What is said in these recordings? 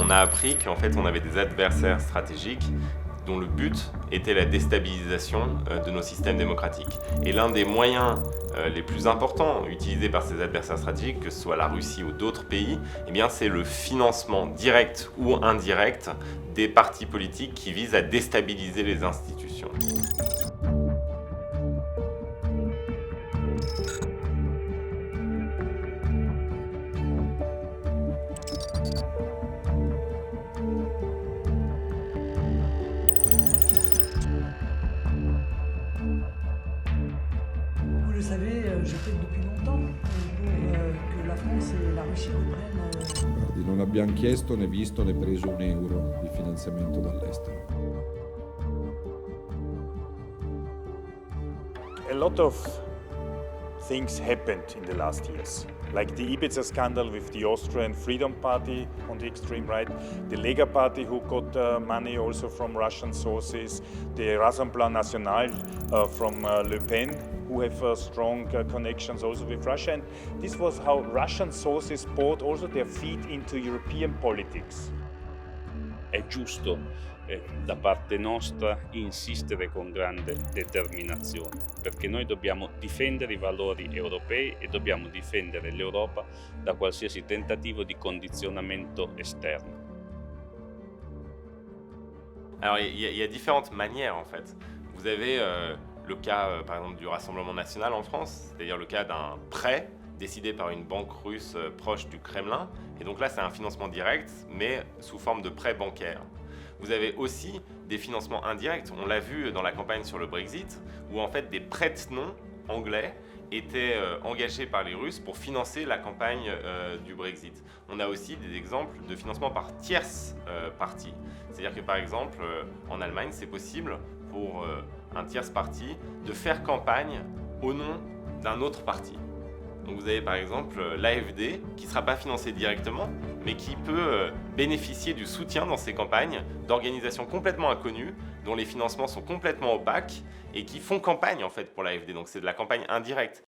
on a appris qu'en fait on avait des adversaires stratégiques dont le but était la déstabilisation de nos systèmes démocratiques. Et l'un des moyens les plus importants utilisés par ces adversaires stratégiques, que ce soit la Russie ou d'autres pays, eh bien c'est le financement direct ou indirect des partis politiques qui visent à déstabiliser les institutions. Vous le savez, je plaide depuis longtemps pour que la France et la Russie reprennent. Guardi, non abbiamo chiesto né visto né preso un euro di finanziamento dall'estero. A lot of things happened in the last years, like the Ibiza scandal with the Austrian Freedom Party on the extreme right, the Lega Party who got money also from Russian sources, the Rassemblement National from Le Pen, who have strong connections also with Russia. And this was how Russian sources brought also their feet into European politics. È giusto da parte nostra insistere con grande determinazione, perché noi dobbiamo difendere i valori europei e dobbiamo difendere l'Europa da qualsiasi tentativo di condizionamento esterno. Alors il y a différentes manières en fait. Vous avez le cas par exemple du Rassemblement national en France, c'est-à-dire le cas d'un prêt décidé par une banque russe proche du Kremlin, et donc là c'est un financement direct mais sous forme de prêt bancaire. Vous avez aussi des financements indirects, on l'a vu dans la campagne sur le Brexit, où en fait des prête-noms anglais étaient engagés par les Russes pour financer la campagne du Brexit. On a aussi des exemples de financement par tierces parties. C'est-à-dire que par exemple, en Allemagne, c'est possible pour un tierce parti de faire campagne au nom d'un autre parti. Donc vous avez par exemple l'AfD qui ne sera pas financé directement, mais qui peut bénéficier du soutien dans ses campagnes d'organisations complètement inconnues, dont les financements sont complètement opaques et qui font campagne en fait pour l'AfD. Donc c'est de la campagne indirecte.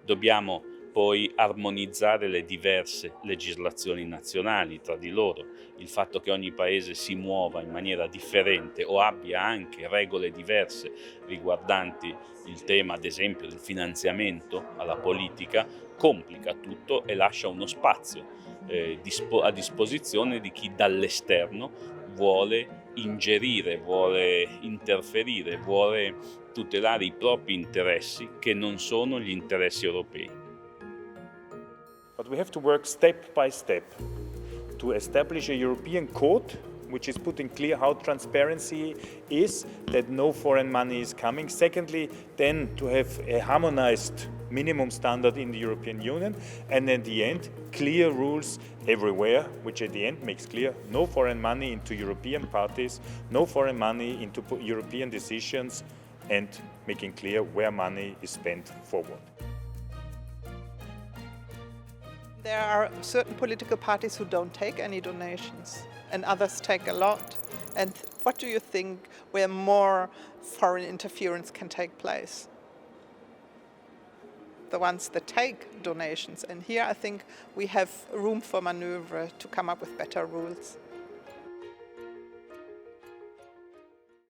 Dobbiamo poi armonizzare le diverse legislazioni nazionali tra di loro. Il fatto che ogni paese si muova in maniera differente o abbia anche regole diverse riguardanti il tema, ad esempio, del finanziamento alla politica, complica tutto e lascia uno spazio a disposizione di chi dall'esterno vuole ingerire, vuole interferire, vuole tutelare i propri interessi che non sono gli interessi europei. But we have to work step by step to establish a European code which is putting clear how transparency is, that no foreign money is coming. Secondly, then to have a harmonized minimum standard in the European Union, and at the end, clear rules everywhere, which at the end makes clear no foreign money into European parties, no foreign money into European decisions, and making clear where money is spent forward. There are certain political parties who don't take any donations and others take a lot. And what do you think where more foreign interference can take place? The ones that take donations. And here I think we have room for maneuver to come up with better rules.